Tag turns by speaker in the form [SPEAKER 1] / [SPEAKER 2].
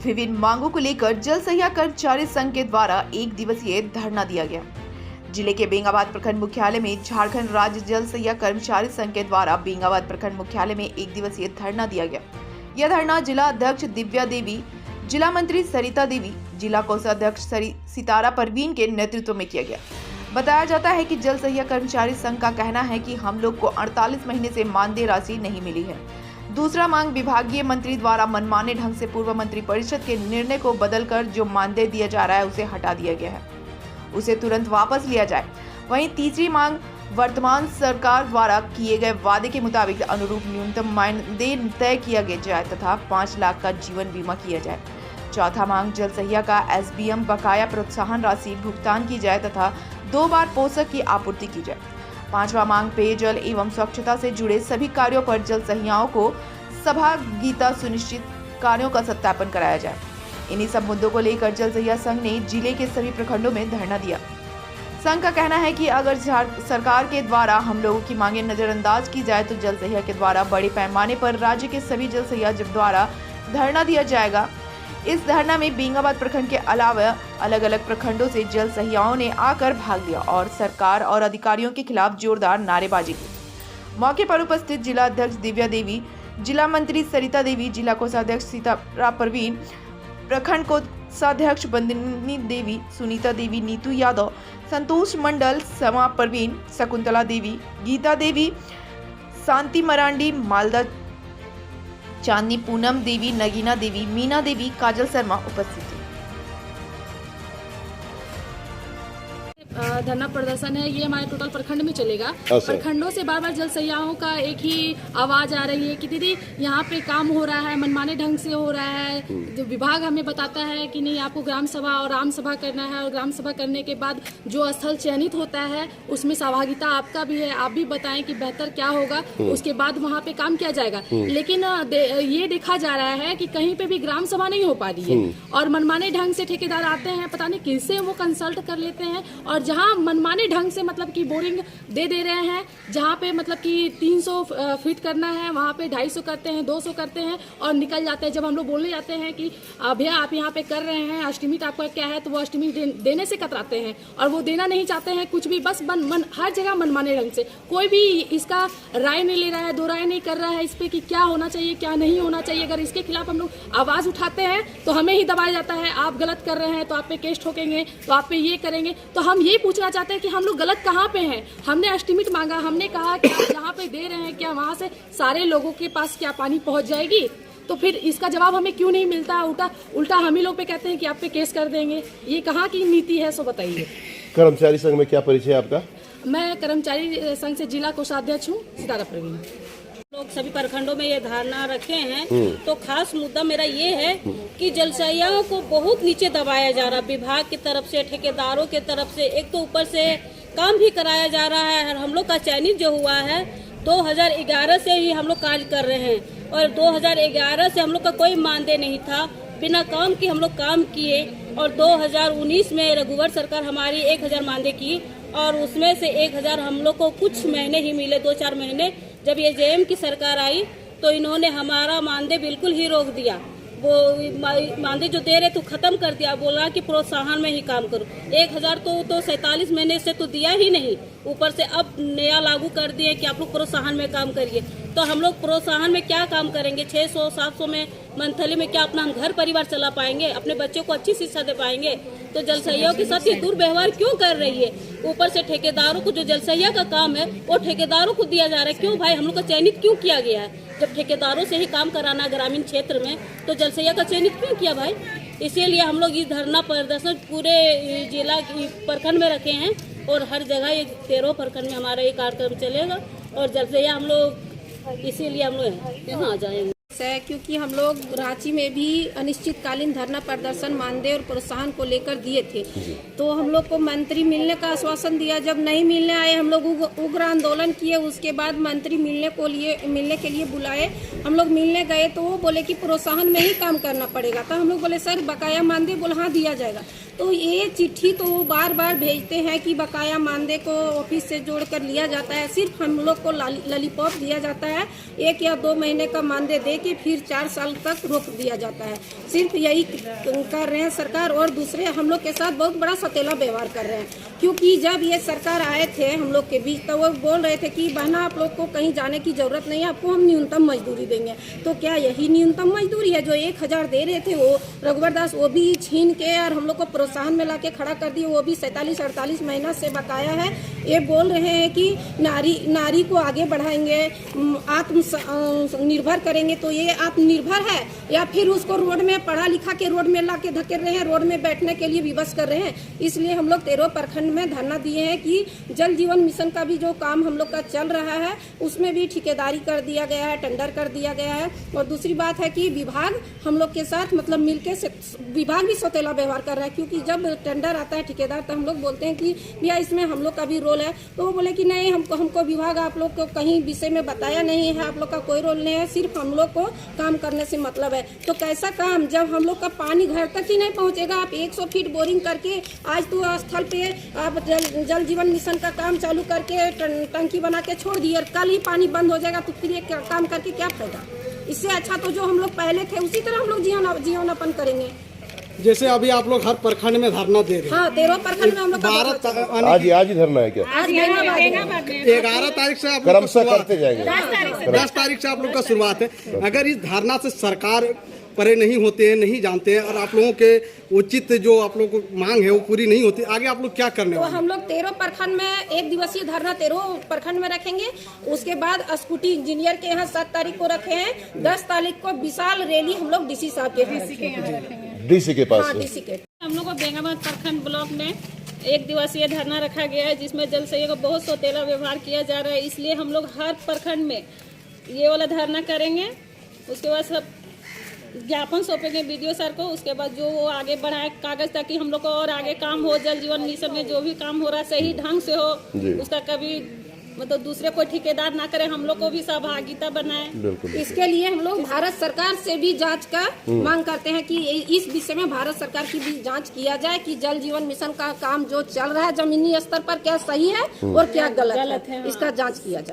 [SPEAKER 1] विभिन्न मांगों को लेकर जल सहिया कर्मचारी संघ के द्वारा एक दिवसीय धरना दिया गया। जिले के बेंगाबाद प्रखंड मुख्यालय में झारखंड राज्य जल सहिया कर्मचारी संघ के द्वारा बेंगाबाद प्रखंड मुख्यालय में एक दिवसीय धरना दिया गया। यह धरना जिला अध्यक्ष दिव्या देवी, जिला मंत्री सरिता देवी, जिला कोषाध्यक्ष सितारा परवीन के नेतृत्व में किया गया। बताया जाता है कि जल सहिया कर्मचारी संघ का कहना है कि हम लोग को 48 महीने से मानदेय राशि नहीं मिली है। दूसरा मांग, विभागीय मंत्री द्वारा मनमाने ढंग से पूर्व मंत्री परिषद के निर्णय को बदलकर जो मानदेय दिया जा रहा है उसे हटा दिया गया है, उसे तुरंत वापस लिया जाए। वहीं तीसरी मांग, वर्तमान सरकार द्वारा किए गए वादे के मुताबिक अनुरूप न्यूनतम मानदेय तय किया जाए तथा 5 लाख का जीवन बीमा किया जाए। चौथा मांग, जल सहिया का SBM बकाया प्रोत्साहन राशि भुगतान की जाए तथा 2 बार पोषक की आपूर्ति की जाए। पांचवा मांग, पेयजल एवं स्वच्छता से जुड़े सभी कार्यों पर जल सहियाओं को सहभागिता सुनिश्चित कार्यों का सत्यापन कराया जाए। इन्हीं सब मुद्दों को लेकर जल सहिया संघ ने जिले के सभी प्रखंडों में धरना दिया। संघ का कहना है कि अगर सरकार के द्वारा हम लोगों की मांगे नजरअंदाज की जाए तो जल सहिया के द्वारा बड़े पैमाने पर राज्य के सभी जल सहिया द्वारा धरना दिया जाएगा। इस धरना में बेंगाबाद प्रखंड के अलावा अलग अलग प्रखंडों से जल सहियाओं ने आकर भाग लिया और सरकार और अधिकारियों के खिलाफ जोरदार नारेबाजी की। मौके पर उपस्थित जिला अध्यक्ष दिव्या देवी, जिला मंत्री सरिता देवी, जिला कोषाध्यक्ष सितारा परवीन, प्रखंड कोषाध्यक्ष बंदनी देवी, सुनीता देवी, नीतू यादव, संतोष मंडल, समा परवीन, शकुंतला देवी, गीता देवी, शांति मरांडी, मालदा चांदनी, पूनम देवी, नगीना देवी, मीना देवी, काजल शर्मा उपस्थित थी।
[SPEAKER 2] धरना प्रदर्शन है, ये हमारे टोटल प्रखंड में चलेगा। प्रखंडों से बार बार जल सहियाओं का एक ही आवाज आ रही है कि दीदी यहाँ पे काम हो रहा है, मनमाने ढंग से हो रहा है। जो विभाग हमें बताता है कि नहीं, आपको ग्राम सभा और आम सभा करना है और ग्राम सभा करने के बाद जो स्थल चयनित होता है उसमें सहभागिता आपका भी है, आप भी बताएं कि बेहतर क्या होगा, उसके बाद वहाँ पे काम किया जाएगा। लेकिन ये देखा जा रहा है कि कहीं पे भी ग्राम सभा नहीं हो पा रही है और मनमाने ढंग से ठेकेदार आते हैं, पता नहीं किससे वो कंसल्ट कर लेते हैं और जहाँ मनमाने ढंग से मतलब कि बोरिंग दे रहे हैं, जहाँ पे मतलब कि 300 फीट करना है वहाँ पे 250 करते हैं, 200 करते हैं और निकल जाते हैं। जब हम लोग बोलने जाते हैं कि भैया आप यहाँ पे कर रहे हैं, एस्टिमेट आपका क्या है, तो वो एस्टिमेट देने से कतराते हैं और वो देना नहीं चाहते हैं कुछ भी, बस हर जगह मनमाने ढंग से। कोई भी इसका राय नहीं ले रहा है, दो राय नहीं कर रहा है इस पे कि क्या होना चाहिए क्या नहीं होना चाहिए। अगर इसके खिलाफ हम लोग आवाज उठाते हैं तो हमें ही दबाया जाता है, आप गलत कर रहे हैं तो आप पे केस ठोकेंगे, तो आप पे ये करेंगे। तो हम ये पूछना चाहते हैं कि हम लोग गलत कहाँ पे हैं। हमने एस्टिमेट मांगा, हमने कहा कि आप जहाँ पे दे रहे हैं क्या वहाँ से सारे लोगों के पास क्या पानी पहुँच जाएगी, तो फिर इसका जवाब हमें क्यों नहीं मिलता। उल्टा हम ही लोग पे कहते हैं कि आप पे केस कर देंगे। ये कहाँ की नीति है, सो बताइए।
[SPEAKER 3] कर्मचारी संघ में क्या परिचय है आपका?
[SPEAKER 2] मैं कर्मचारी संघ से जिला कोषाध्यक्ष हूँ, सितारा प्रवीण।
[SPEAKER 4] लोग सभी प्रखंडों में ये धारणा रखे हैं, तो खास मुद्दा मेरा ये है कि जल सहियाओं को बहुत नीचे दबाया जा रहा है विभाग की तरफ से, ठेकेदारों की तरफ से। एक तो ऊपर से काम भी कराया जा रहा है। हम लोग का चयनित जो हुआ है 2011 से ही हम लोग कार्य कर रहे हैं और 2011 से हम लोग का कोई मानदेय नहीं था। बिना काम की हम लोग काम किए और 2019 में रघुवर सरकार हमारी 1000 मानदेय की और उसमें से 1000 हम लोग को कुछ महीने ही मिले, 2-4 महीने। जब ये JM की सरकार आई तो इन्होंने हमारा मानदेय बिल्कुल ही रोक दिया। वो मानदेय जो दे रहे तो खत्म कर दिया, बोला कि प्रोत्साहन में ही काम करो। 1000 तो 47 महीने से तो दिया ही नहीं, ऊपर से अब नया लागू कर दिए कि आप लोग प्रोत्साहन में काम करिए। तो हम लोग प्रोत्साहन में क्या काम करेंगे? 600-700 में मंथली में क्या अपना हम घर परिवार चला पाएंगे? अपने बच्चों को अच्छी शिक्षा दे पाएंगे? तो जल सहियाओं के साथ ये दुर्व्यवहार क्यों कर रही है? ऊपर से ठेकेदारों को जो जल सहिया का काम है वो ठेकेदारों को दिया जा रहा है। क्यों भाई, हम लोग का चयनित क्यों किया गया है? जब ठेकेदारों से ही काम कराना ग्रामीण क्षेत्र में, तो जल सहिया का चयनित क्यों किया भाई? इसीलिए हम लोग इस धरना प्रदर्शन पूरे जिला प्रखंड में रखे हैं और हर जगह ये 13 प्रखंड में हमारा ये कार्यक्रम चलेगा और जल सहिया हम लोग, इसीलिए हम लोग यहाँ आ जाएंगे।
[SPEAKER 5] है क्योंकि हम लोग रांची में भी अनिश्चितकालीन धरना प्रदर्शन मानदेय और प्रोत्साहन को लेकर दिए थे, तो हम लोग को मंत्री मिलने का आश्वासन दिया। जब नहीं मिलने आए हम लोग उग्र आंदोलन किए। उसके बाद मंत्री मिलने के लिए बुलाए। हम लोग मिलने गए तो वो बोले कि प्रोत्साहन में ही काम करना पड़ेगा। तो हम लोग बोले सर बकाया मानदेय, बोले हाँ दिया जाएगा। तो ये चिट्ठी तो वो बार बार भेजते हैं कि बकाया मानदेय को ऑफिस से जोड़कर लिया जाता है। सिर्फ हम लोग को लॉलीपॉप दिया जाता है, 1 या 2 महीने का मानदेय दे के फिर 4 साल तक रोक दिया जाता है। सिर्फ यही कर रहे हैं सरकार, और दूसरे हम लोग के साथ बहुत बड़ा सतेला व्यवहार कर रहे हैं। क्योंकि जब ये सरकार आए थे हम लोग के बीच, तो वो बोल रहे थे कि बहना आप लोग को कहीं जाने की जरूरत नहीं है, आपको हम न्यूनतम मजदूरी देंगे। तो क्या यही न्यूनतम मजदूरी है? जो 1000 दे रहे थे वो रघुवर दास वो भी छीन के और हम लोग को प्रोत्साहन में लाके खड़ा कर दिए, वो भी 47-48 महीना से बकाया है। ये बोल रहे हैं कि नारी को आगे बढ़ाएंगे, आत्मनिर्भर करेंगे। तो ये आत्मनिर्भर है या फिर उसको रोड में पढ़ा लिखा के रोड में ला के धकेल रहे हैं, रोड में बैठने के लिए विवश कर रहे हैं। इसलिए हम लोग 13 प्रखंड में धरना दिए हैं कि जल जीवन मिशन का भी जो काम हम लोग का चल रहा है उसमें भी ठेकेदारी कर दिया गया है, टेंडर कर दिया गया है। और दूसरी बात है कि विभाग हम लोग के साथ मतलब मिलके विभाग भी सौतेला व्यवहार कर रहा है। क्योंकि जब टेंडर आता है ठेकेदार, तो हम लोग बोलते हैं कि भैया इसमें हम लोग का भी रोल है, तो वो बोले कि नहीं, हमको विभाग आप लोग को कहीं विषय में बताया नहीं है, आप लोग का कोई रोल नहीं है, सिर्फ हम लोग को काम करने से मतलब है। तो कैसा काम जब हम लोग का पानी घर तक ही नहीं पहुंचेगा? आप 100 फीट बोरिंग करके आज तो स्थल पे आप जल जीवन मिशन का काम चालू करके टंकी बना के छोड़ दिए, और कल ही पानी बंद हो जाएगा, तो फिर ये काम करके क्या फायदा? इससे अच्छा तो जो हम लोग पहले थे उसी तरह हम लोग जीवनापन करेंगे।
[SPEAKER 6] जैसे अभी आप लोग हर प्रखंड में धरना दे रहे हैं।
[SPEAKER 5] हाँ, 13 प्रखंड में हम लोग
[SPEAKER 3] आज ही धरना है क्या?
[SPEAKER 6] 11 तारीख से आप
[SPEAKER 3] क्रमशः करते जाएंगे।
[SPEAKER 6] 10 तारीख से आप लोग का शुरुआत है। अगर इस धरना से सरकार परे नहीं होते हैं, नहीं जानते हैं, और आप लोगों के उचित जो आप लोगों को मांग है वो पूरी नहीं होती, आगे आप लोग क्या करने वाले?
[SPEAKER 5] तो हम लोग 13 प्रखंड में 1 दिवसीय धरना 13 प्रखंड में रखेंगे। उसके बाद स्कूटी इंजीनियर के यहाँ 7 तारीख को रखे हैं। 10 तारीख को विशाल रैली हम लोग डीसी साहब के
[SPEAKER 3] डीसी के पास।
[SPEAKER 5] हाँ, डीसी के।
[SPEAKER 4] हम लोग को बेंगाबाद प्रखंड ब्लॉक में 1 दिवसीय धरना रखा गया है, जिसमें जल सहयोग को बहुत सौतेला व्यवहार किया जा रहा है। इसलिए हम लोग हर प्रखंड में ये वाला धरना करेंगे। उसके बाद सब ज्ञापन सौंपेंगे बीडीओ सर को। उसके बाद जो वो आगे बढ़ाए कागज, ताकि हम लोग को और आगे काम हो। जल जीवन मिशन में जो भी काम हो रहा है सही ढंग से हो, उसका कभी मतलब दूसरे कोई ठेकेदार ना करे, हम लोग को भी सहभागिता बनाए।
[SPEAKER 5] इसके लिए हम लोग भारत सरकार से भी जांच का मांग करते हैं कि इस विषय में भारत सरकार की भी जांच किया जाए कि जल जीवन मिशन का काम जो चल रहा है जमीनी स्तर पर क्या सही है और क्या गलत है, इसका जांच किया जाए।